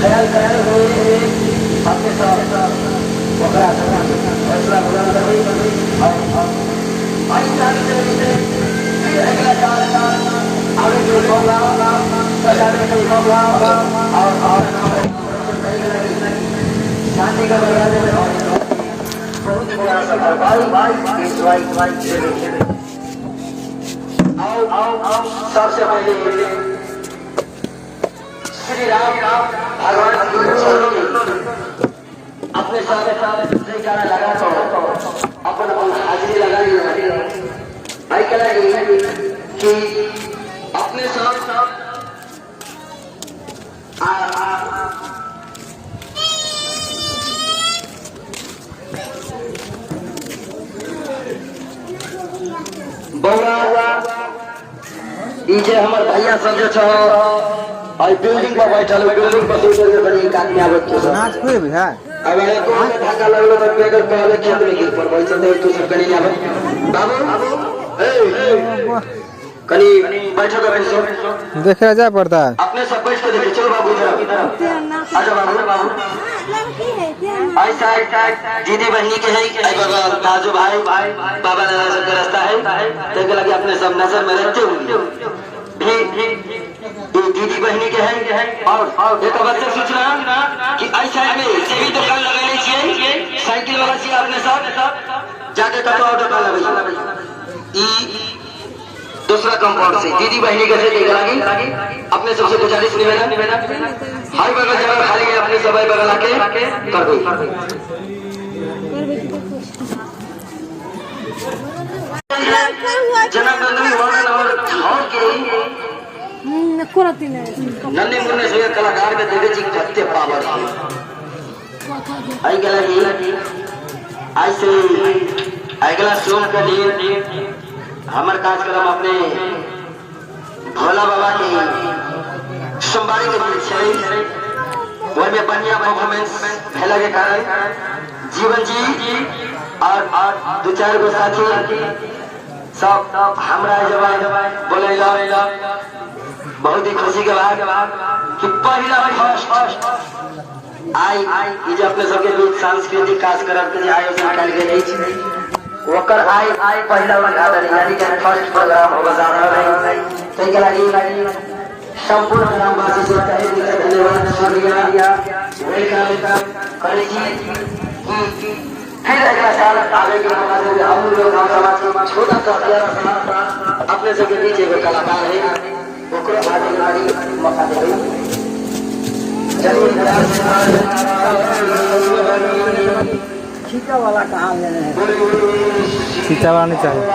ख्याल कराए हुए आपके साथ फैसला बुलंद कर रही आगे जो मामला सजाने का मामला और शांति का बजाने में बहुत बड़ा सफर भाई आओ सबसे पहले श्री राम भगवान की अपने सारे गाना लगा तो अपन हाजिरी लगाई भाई कला कि अपने साथ बौरा डीजे हमार भैया सब जो छो और बिल्डिंग पर बैठल बिल्डिंग पर दूसरे से बड़ी एक आदमी आवत के नाच कोई भी है अब ये को धक्का लगलो तो बेगर पहले खेत में गिर पर बैठल तो तू सब कनी आवत बाबू ए कनी बैठो का बैठो देखे जा पड़ता है अपने सब बैठ के देखो चलो बाबू इधर आजा बाबू ऐसा दीदी बहनी के है आई बाबा काजू भाई बाबा नाना सब रास्ता है देख लगे अपने सब नजर में रहते होंगे दीदी बहनी के है और एक आवश्यक सूचना कि ऐसा में सभी दुकान लगाने चाहिए साइकिल वाला चाहिए अपने साथ जाके कतो ऑटो का लगे ई दूसरा कंपाउंड से दीदी बहनी के से देख लगी अपने सबसे गुजारिश निवेदन हाई बगल जगह खाली है अपने सब बगल आके कर दो जनार्दन वाला और के नन्हे मुन्ने से कलाकार के देखे जी कत्ते पावर आई गला ऐसे अगला सोम का दिन हमारे कार्यक्रम अपने भोला बाबा के सोमवारी के दिन चले वही में बढ़िया परफॉर्मेंस फैला के कारण जीवन जी और दो चार गो साथी सब हमरा जवान बोले बहुत ही खुशी के बाद कि पहला फर्स्ट आई जो अपने सबके बीच सांस्कृतिक कार्यक्रम के आयोजन कल गए ओकर आई पहला उद्घाटन यानी कि फर्स्ट प्रोग्राम होगा जा रहा है तो के लागि संपूर्ण ग्रामवासी से तहे दिल से धन्यवाद शुक्रिया वेलकम करे जी फिर अगला साल आगे के मौका से हम लोग गांव समाज के छोटा सा प्यारा सा अपने सबके बीच एक कलाकार है ओकरो आगे गाड़ी मौका देबै चलिए छीटा वाला कहाँ लेने हैं छीटा वाला नहीं चाहिए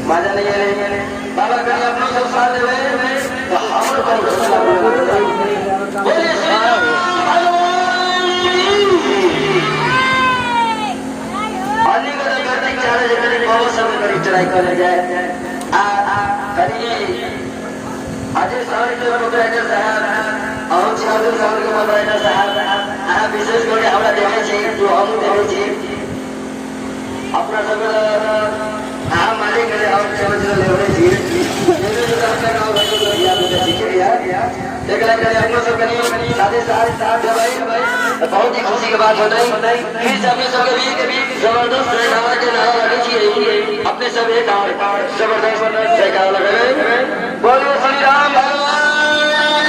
मजा नहीं है बाबा कहीं अपने सब साथ में तो हम लोग बोलिए श्री राम अन्य को तो करते चाहे जगह बहुत समय करीब चढ़ाई कर जाए करिए अजय साहब के प्रोपराइटर साहब और छात्र साहब के प्रोपराइटर साहब विशेष करके हमरा देखे छी जो हम देखे छी अपना सब मालिक के और समझ लेवे छी मेरे जो अपना गांव घर को दिया मुझे शिकायत देख लगे अपना सब कनी साथे साथ भाई बहुत ही खुशी की बात होता है फिर से अपने सब के बीच जबरदस्त जयकारा के नारा लगे छी अपने सब एक जबरदस्त जयकारा लगे बोलिए श्री राम भगवान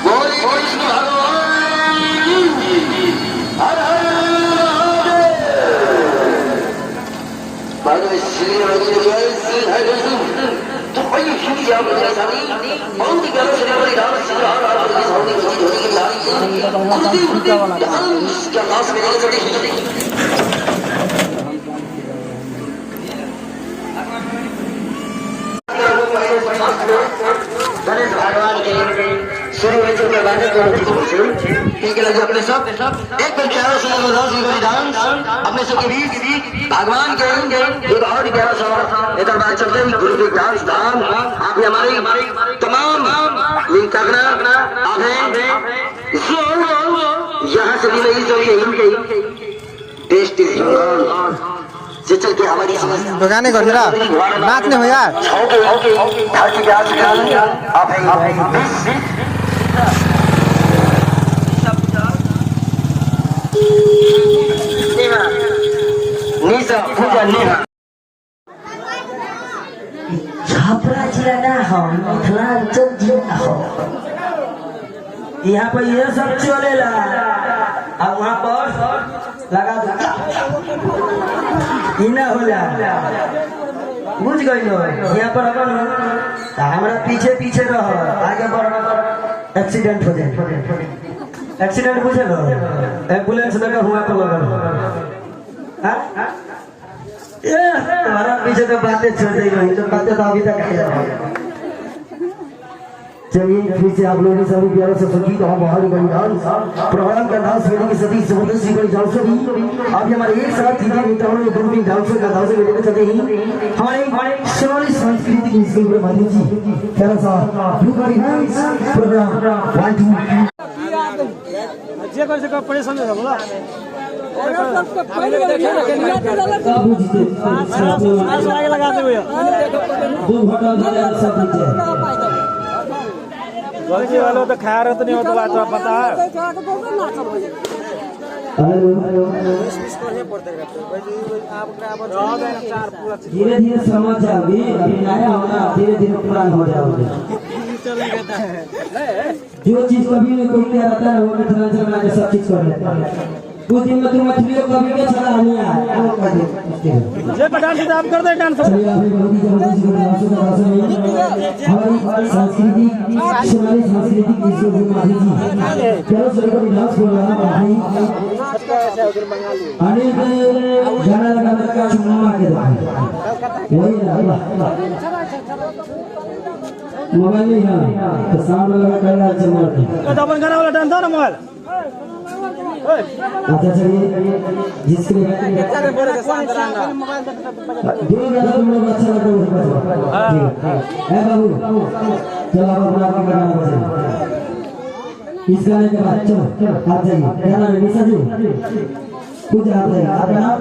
बोलिए कृष्ण भगवान हर हर महादेव श्री राम जय श्री हरि तो भाई हिंदी आप जैसा नहीं बहुत ही गलत से बड़ी राम श्री राम की होनी की सारी क्या खास मेरे लिए छोटी गणेश भगवान के शुरू में जो करवाने को ठीक है लगे अपने सब एक बार प्यारा सुना मजा डांस अपने सब के बीच भगवान के एक और प्यारा सा इधर बात चलते हैं गुरु के डांस धाम आप भी हमारे तमाम लिंक करना आप हैं यहाँ से भी नहीं जो यही टेस्ट से चल के हमारी दुकाने कर जरा नाचने हो यार छपरा जिला ना हो मिथिलांचल जिला हो यहाँ पर ये सब चलेला अब वहाँ पर लगा इना होला बुझ गई हो यहाँ पर अपन हमारा पीछे पीछे रहो आगे बढ़ एक्सीडेंट हो जाए एक्सीडेंट बुझे लो एम्बुलेंस लगा हुआ पर लगा तुम्हारा पीछे तो बातें चल रही रही तो बातें तो अभी तक है चलिए फिर से आप लोगों सभी प्यारों से संगीत और बाहर गई डांस प्रोग्राम का डांस मेले की सभी जबरदस्त गई डांस भी आप हमारे एक साथ तीन मित्रों ने दो दिन डांस का डांस मेले में चलते ही हमारे सोनाली सांस्कृतिक स्कूल के माध्यम से प्यारा सा लुकारी डांस प्रोग्राम 1 2 जे कर से परेशान है बोला आगे लगाते हुए दो घंटा सब गलती वालों तो खैर तो नहीं होता बात पता है धीरे धीरे समझ जाओगे अभी नया होना धीरे धीरे पुराना हो जाओगे जो चीज कभी नहीं कोई क्या रहता है वो मिथिलांचल में आके सब चीज कर लेता है कुछ दिन में तुम मछलियों कभी के चला नहीं आया जे डांस आप कर दे डांस हमारी संस्कृति सोनाली सांस्कृतिक स्कूल के माध्यम से चलो चलो डांस हो रहा है अनेक गाना लगा का चुनाव के दौरान वही मोबाइल नहीं है तो सामने लगा कर रहा है चमक तो अपन गाना वाला डांस ना मोबाइल अच्छा चलिए जिसके लिए दो गाना तुम लोग अच्छा लगा है बाबू चलो आप अपना गाना बजाओ इस गाने के बाद चलो आप जाइए क्या नाम है निशा जी कुछ आप जाइए आपका नाम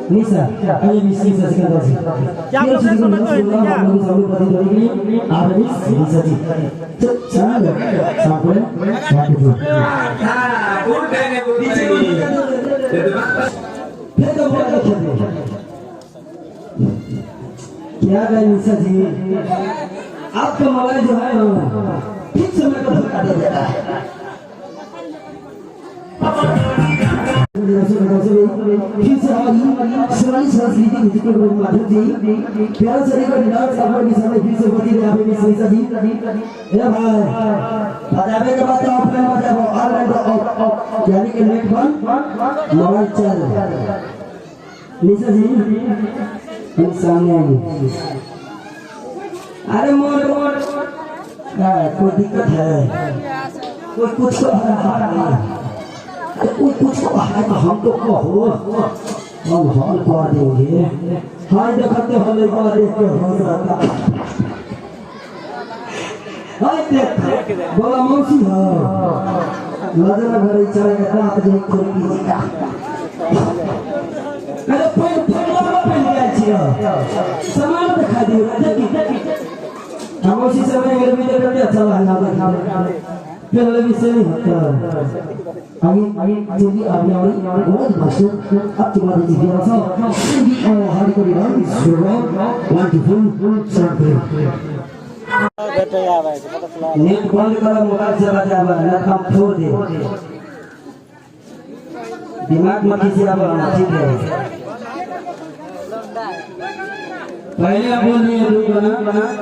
निशा अरे निशा से कहता हूँ क्या प्रोसेस समझते हो क्या आप निशा जी चलो सामने फिर तो बोल रहे क्या गए निशा जी आपका मोबाइल जो है ना ठीक समय पर धोखा दे देता है फिर से हमारी सोनाली सांस्कृतिक स्कूल के माध्यम से प्यारा से लेकर डांस अवार्ड के सामने फिर से होती है आप में निशा जी ए भाई बजाने के बाद आप में बजाओ और यानी कि नेट बंद मोबाइल चल निशा जी हम सामने आएंगे अरे मोर कोई दिक्कत है कोई कुछ को कोई कुछ को है तो हम तो कहो हम हॉल कर देंगे हाय देखते हमें कर देख के हो रहा हाय देख बोला मौसी हो नजर भरे चलेगा रात जो खोल कीजिएगा अरे पहले गया छियो सामान दिखा दियो देखी हम उसी समय मेरे भी करते अच्छा लगा पहले भी से नहीं होता आगे जो भी आपने और बहुत भाषण अब तुम्हारी जिज्ञासा भी और हर कोई राम सुनो वंडरफुल सर्वे नेट बंद करो मोबाइल से बजा बना काम छोड़ दे दिमाग में किसी का बना ठीक है पहले आप बोलिए जो बना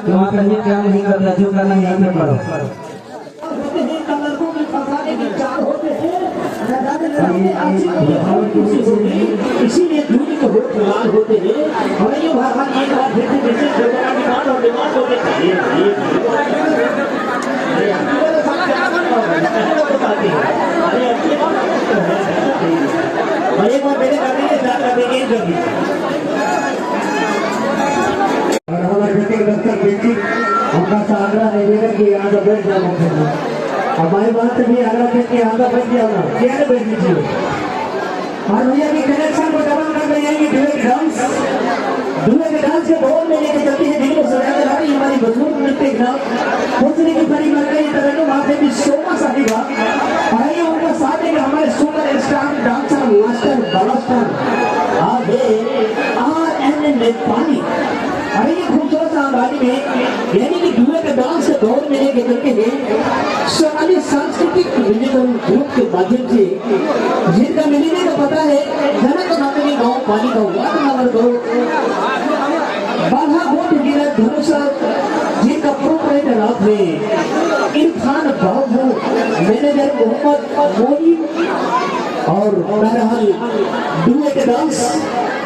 वहाँ का नेट काम नहीं करता जो करना है यहीं पे करो इसीलिए दूरी को लाल होते हैं और ये भगवान एक बार फिर से जैसे डिमांड और डिमांड होते हैं और एक बार मेरे कर दीजिए स्टार्ट कर देंगे कर दीजिए और हमारे बेटे के दफ्तर बेटी उनका आग्रह है कि यहाँ का बैठ जाओ हमारी बात भी आग्रह है कि यहाँ का बैठ जाओ क्या है बैठ लीजिए और भैया की कनेक्शन को डबल कर रही है कि दुनिया के डांस के दौर में लेके चलती है जिनको सजाकर आ रही हमारी बुजुर्ग नृत्य नाम दूसरी की बड़ी मर गई तरह माथे की शोभा साहिबा आइए उनका साथ है हमारे super star dancer master blaster आगे RN नेपाली अरे ये खूबसूरत आबादी में यानी कि दुनिया के डांस के दौर में लेके चलते हैं सोनाली सांस्कृतिक म्यूजिकल ग्रुप के माध्यम से जिनका मिलने का पता है जनक नामी गाँव पानी का वार्ड नंबर 2 बाघाकोट जिला धनुषा जिनका प्रोपराइटर आप हैं इरफान बाबू मैनेजर मोहम्मद मोनी और बहरहाल दुनिया के डांस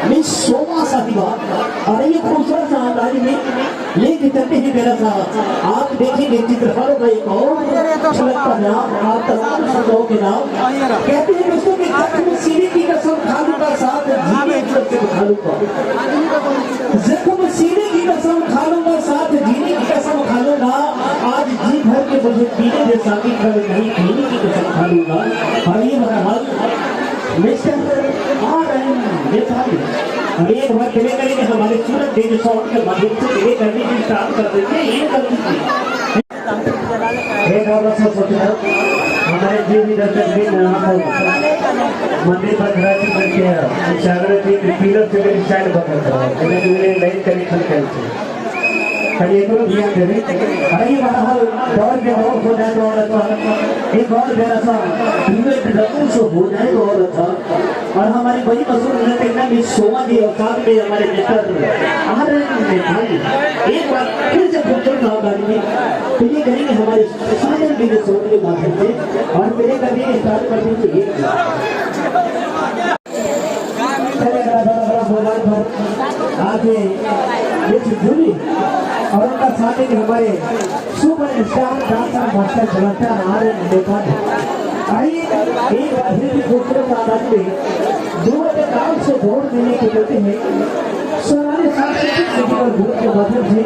मिस शोभा साहिबा और ये खूबसूरत अंदाज में लेके चलते हैं मेरा साथ आप देखेंगे चित्रकारों का एक और छलकता नाम आप तमाम शब्दों के नाम कहते हैं दोस्तों कि जख्म सीने की कसम खालू का साथ जीने की कसम खालूंगा जख्म सीने की कसम खालूंगा साथ जीने की कसम खालूंगा आज जी भर के मुझे पीने दे साथी कर नहीं पीने की कसम खालूंगा और ये बहरहाल मिस्टर RN नेपाली और एक बार प्ले करेंगे हमारे सूरत डेज सॉन्ग के माध्यम से प्ले करने की स्टार्ट कर देंगे ये कर दीजिए एक और सब सोचना हमारे जी भी दर्शक भी यहाँ पर मंदिर पर खड़ा की बन के सागर जी पिलर से मेरी स्टाइल बदल रहा है मैंने मेरे लाइन कनेक्शन कैंसिल कहीं एक और ध्यान दे रही अरे ये बहरहाल दौर में और हो जाए तो और अच्छा एक और मेरा सा इवेंट रकम से हो जाए तो और अच्छा और हमारी बड़ी मशहूर नृत्य में शोभा जी और साथ में हमारे मिस्टर RN नेपाली एक बार फिर से खूबसूरत आवाज में प्ले करेंगे हमारे सागर वीडियो शोध के माध्यम से और प्ले करने स्टार्ट कर दीजिए आगे जूली और उनका साथ ही हमारे super star dancer master blaster RN Nepali आइए एक बार फिर खूबसूरत आवाज में दोनों के काम से जोड़ देने के चलते हैं सोनाली सांस्कृतिक म्यूजिकल ग्रुप के माध्यम से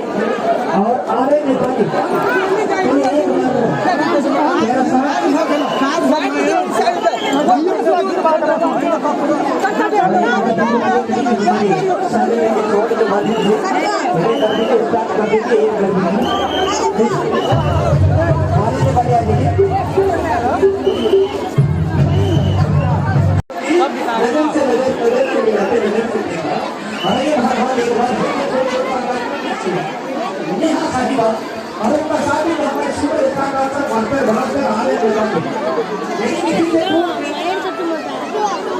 और RN नेपाली मेरा और उनका साथ ही हमारे super star dancer master blaster RN Nepali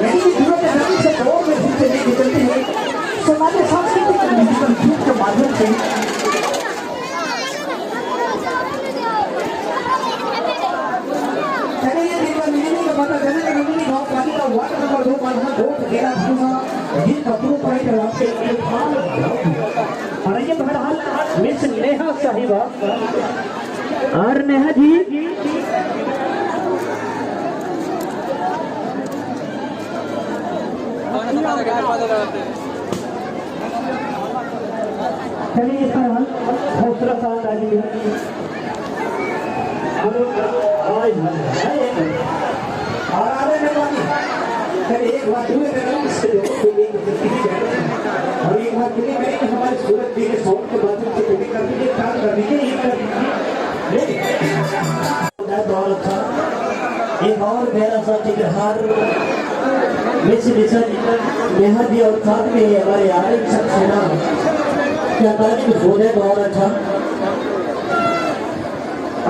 यानी कि पूरे जहां से दौर में फिर से लेके चलते हैं सोनाली सांस्कृतिक म्यूजिकल ग्रुप के माध्यम से चलिए ये देखो मिलने का पता चले कि नंदिनी गांव पानी का वार्ड नंबर 2 मालूम दो घेरा धनुषा जिनका प्रोपराइटर आपके इरफान और ये बहरहाल मिस नेहा साहिबा और नेहा जी चलिए सवाल खूबसूरत अंदाज में और RN नेपाली चलिए एक बार दूर और एक बार प्ले करेंगे हमारे सूरत जी के साउंड के माध्यम से प्ले कर दीजिए स्टार्ट कर दीजिए ये कर दीजिए बहुत अच्छा एक और मेरा सा चित्रहार मिस नेहा जी और साथ में हमारे RN सक्सेना क्या तारीफ हो जाए बहुत अच्छा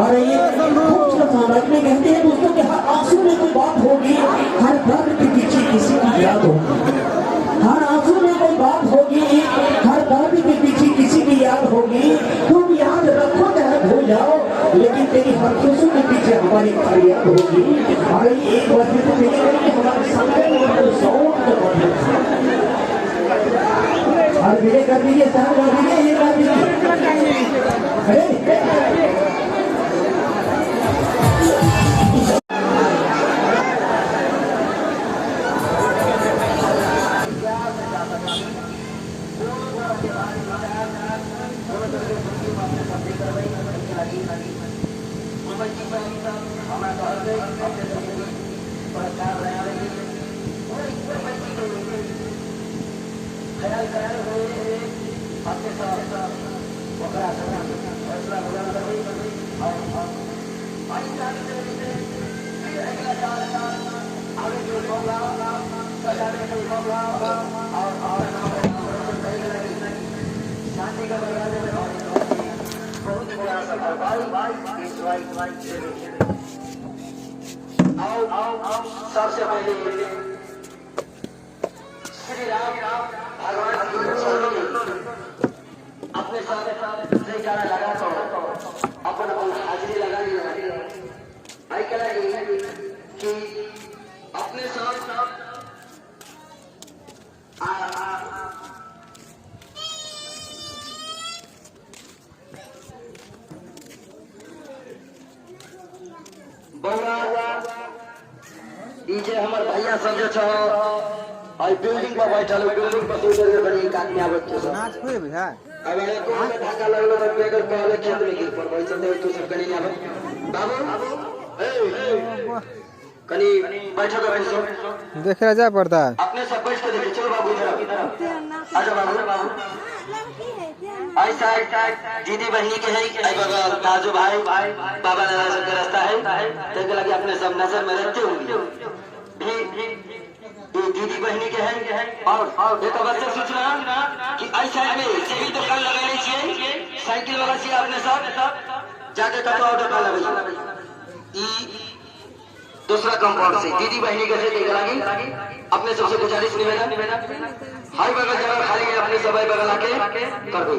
और ये खूबसूरत समाज में कहते हैं दोस्तों कि हर आंसू में कोई बात होगी हर दर्द के पीछे किसी की याद होगी हर आंसू में कोई बात होगी हर दर्द के पीछे किसी की याद होगी तुम याद रखो चाहे भूल जाओ लेकिन तेरी हर खुशी के पीछे हमारी फरियाद होगी और एक बार फिर करेंगे हमारे सामने साउंड के माध्यम से और मेरे कर दीजिए साहब कर दीजिए ये कर दीजिए अपने सबसे करवाई लगी मुंबई की हमारा घर गई अपने सबसे पुरस्कार लगा रही ख्याल ख्याल हुए अपने साथ वगैरह फैसला वगैरह और फिर अगला साल आगे जो होगा सजाने का होगा और शादी का बगाने में बहुत बड़ा सफर भाई आओ सबसे पहले श्री राम भगवान की अपने साथ जयकारा लगा तो अपन हाजिरी लगा ली आई कह रही कि अपने साथ बउआ जे हमर भैया सब जे छ आई बिल्डिंग पर बैठल बिल्डिंग पर सुतर के बड़ी एक आदमी आवत छ नाच कोई बुझा अब एको में धक्का लगलो त पेगर पहले खेत में गिर पड़ बैठल दे तू सब कनी आवे बाबू ए कनी बैठो के बैठो देखे जा पड़ता है अपने सब बैठ के देखिए चलो बाबू इधर आजा बाबू आई साइड दीदी बहनी के है आई बगल ताजू भाई बाबा दादा सब के रास्ता है देख लगे अपने सब नजर में रहते होंगे भी दीदी बहनी के है और एक अवश्य सूचना कि आई साइड में सेवी दुकान लगाने चाहिए साइकिल वाला चाहिए अपने साथ जाके कतो ऑर्डर कर लगे ई दूसरा कंपाउंड से दीदी बहनी के से देख लगी अपने सबसे गुजारिश निवेदन हाई बगल जगह खाली है अपनी सबाई बगल आके कर दो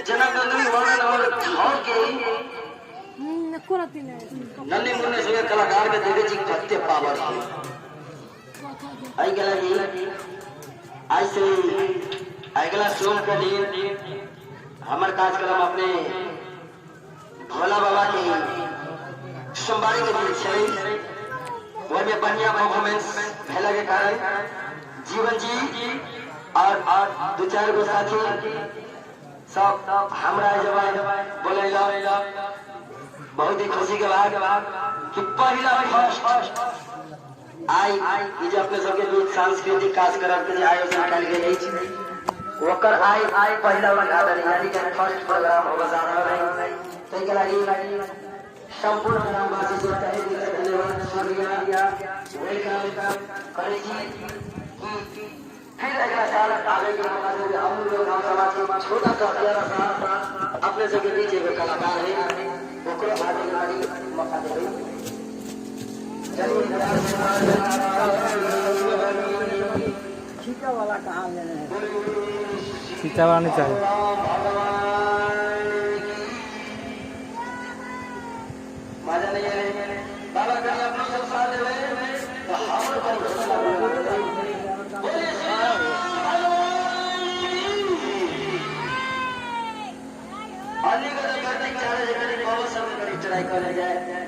जनार्दन वर्णन और के नन्हे मुन्ने से कलाकार के देवे जी कत्ते पावर आई गला जी आई से अगला सोम का दिन हमार कार्यक्रम अपने भोला बाबा के सोमवारी के दिन छे में बढ़िया परफॉर्मेंस भेला के कारण जीवन जी और दो चार गो साथी सब हमरा जवाब बोले बहुत ही खुशी के बाद कि पहला फर्स्ट आई जे अपने सबके बीच सांस्कृतिक कार्यक्रम के आयोजन कल गेल अछि ओकर आई पहला उद्घाटन यानी कि फर्स्ट प्रोग्राम होगा जा रहा है तै के लागि संपूर्ण ग्रामवासी से तहे दिल से धन्यवाद शुक्रिया वेलकम करे छी फिर अगला साल आगे के मौका देंगे हम लोग गांव समाज के छोटा सा प्यारा सा अपने सबके बीच एक कलाकार है ओकरो आगे गाड़ी मौका देंगे चलिए खींचा वाला कहां लेने हैं खींचा वाला नहीं चाहिए मजा नहीं है बाबा कल अपने सब साथ दे तो हम अन्य को तो करते चार जगह बहुत सब करी चढ़ाई कर जाए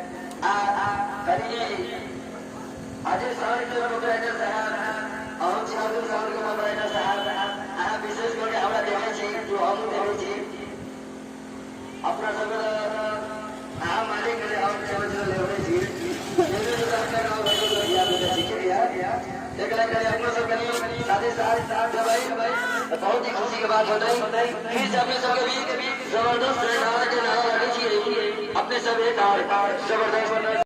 करिए आज साल के ऑपरेटर साहब और चालू साल के ऑपरेटर साहब विशेष करके हमरा देखे छी जो हम देखे छी अपना सब मालिक के और चल लेवरे छी लेवरे सरकार और भैया बेटा सीखे यार देखला करे अपना सब कनी साथे साथ भाई बहुत ही खुशी की बात होता है फिर से अपने सबके बीच जबरदस्त रहने के नाम लगे छी अपने सब एक जबरदस्त